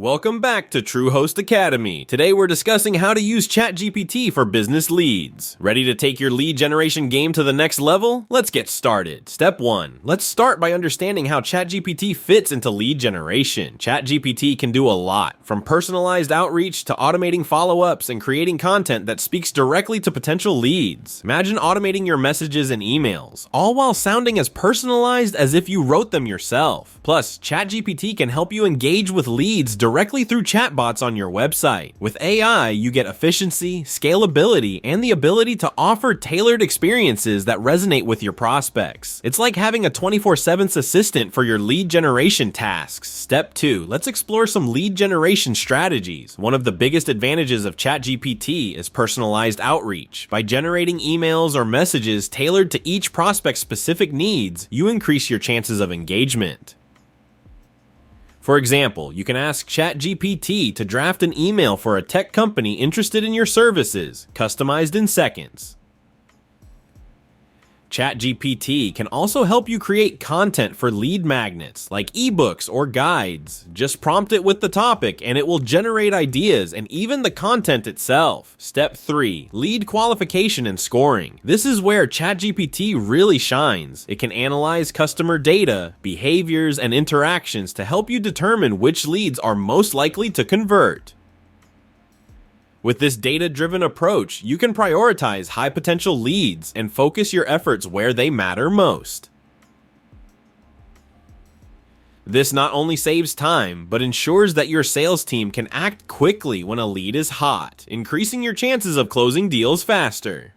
Welcome back to Truehost Academy. Today we're discussing how to use ChatGPT for business leads. Ready to take your lead generation game to the next level? Let's get started. Step 1. Let's start by understanding how ChatGPT fits into lead generation. ChatGPT can do a lot, from personalized outreach to automating follow-ups and creating content that speaks directly to potential leads. Imagine automating your messages and emails, all while sounding as personalized as if you wrote them yourself. Plus, ChatGPT can help you engage with leads directly through chatbots on your website. With AI, you get efficiency, scalability, and the ability to offer tailored experiences that resonate with your prospects. It's like having a 24/7 assistant for your lead generation tasks. Step 2. Let's explore some lead generation strategies. One of the biggest advantages of ChatGPT is personalized outreach. By generating emails or messages tailored to each prospect's specific needs, you increase your chances of engagement. For example, you can ask ChatGPT to draft an email for a tech company interested in your services, customized in seconds. ChatGPT can also help you create content for lead magnets, like ebooks or guides. Just prompt it with the topic and it will generate ideas and even the content itself. Step 3. Lead qualification and scoring. This is where ChatGPT really shines. It can analyze customer data, behaviors, and interactions to help you determine which leads are most likely to convert. With this data-driven approach, you can prioritize high-potential leads and focus your efforts where they matter most. This not only saves time, but ensures that your sales team can act quickly when a lead is hot, increasing your chances of closing deals faster.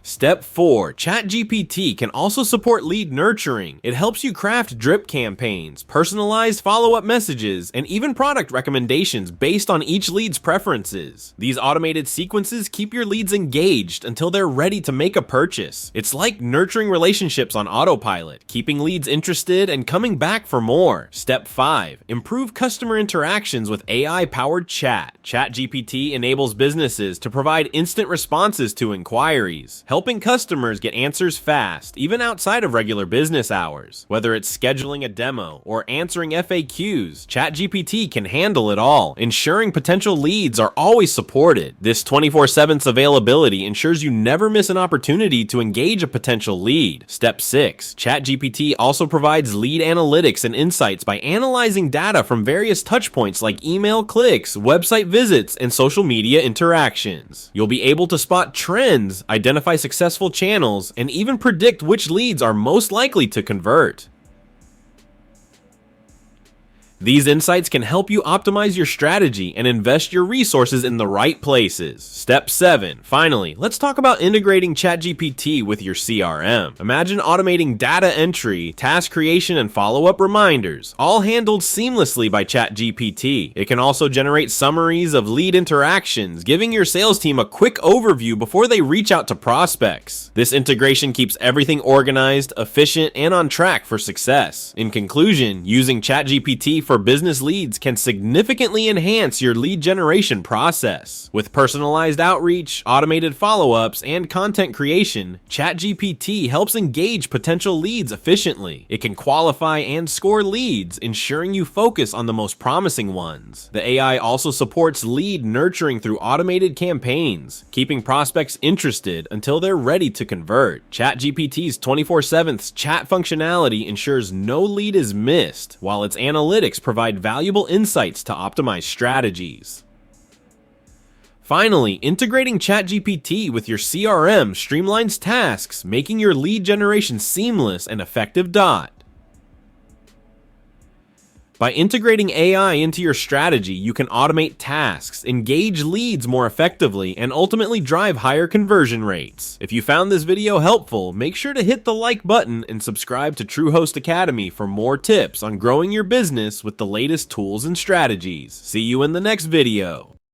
Step 4. ChatGPT can also support lead nurturing. It helps you craft drip campaigns, personalized follow-up messages, and even product recommendations based on each lead's preferences. These automated sequences keep your leads engaged until they're ready to make a purchase. It's like nurturing relationships on autopilot, keeping leads interested and coming back for more. Step 5. Improve customer interactions with AI-powered chat. ChatGPT enables businesses to provide instant responses to inquiries, helping customers get answers fast, even outside of regular business hours. Whether it's scheduling a demo or answering FAQs, ChatGPT can handle it all, ensuring potential leads are always supported. This 24/7 availability ensures you never miss an opportunity to engage a potential lead. Step 6. ChatGPT also provides lead analytics and insights by analyzing data from various touchpoints like email clicks, website visits, and social media interactions. You'll be able to spot trends, identify successful channels, and even predict which leads are most likely to convert. These insights can help you optimize your strategy and invest your resources in the right places. Step 7. Finally, let's talk about integrating ChatGPT with your CRM. Imagine automating data entry, task creation, and follow-up reminders, all handled seamlessly by ChatGPT. It can also generate summaries of lead interactions, giving your sales team a quick overview before they reach out to prospects. This integration keeps everything organized, efficient, and on track for success. In conclusion, using ChatGPT for business leads can significantly enhance your lead generation process. With personalized outreach, automated follow-ups, and content creation, ChatGPT helps engage potential leads efficiently. It can qualify and score leads, ensuring you focus on the most promising ones. The AI also supports lead nurturing through automated campaigns, keeping prospects interested until they're ready to convert. ChatGPT's 24/7 chat functionality ensures no lead is missed, while its analytics provide valuable insights to optimize strategies. Finally, integrating ChatGPT with your CRM streamlines tasks, making your lead generation seamless and effective. By integrating AI into your strategy, you can automate tasks, engage leads more effectively, and ultimately drive higher conversion rates. If you found this video helpful, make sure to hit the like button and subscribe to Truehost Academy for more tips on growing your business with the latest tools and strategies. See you in the next video.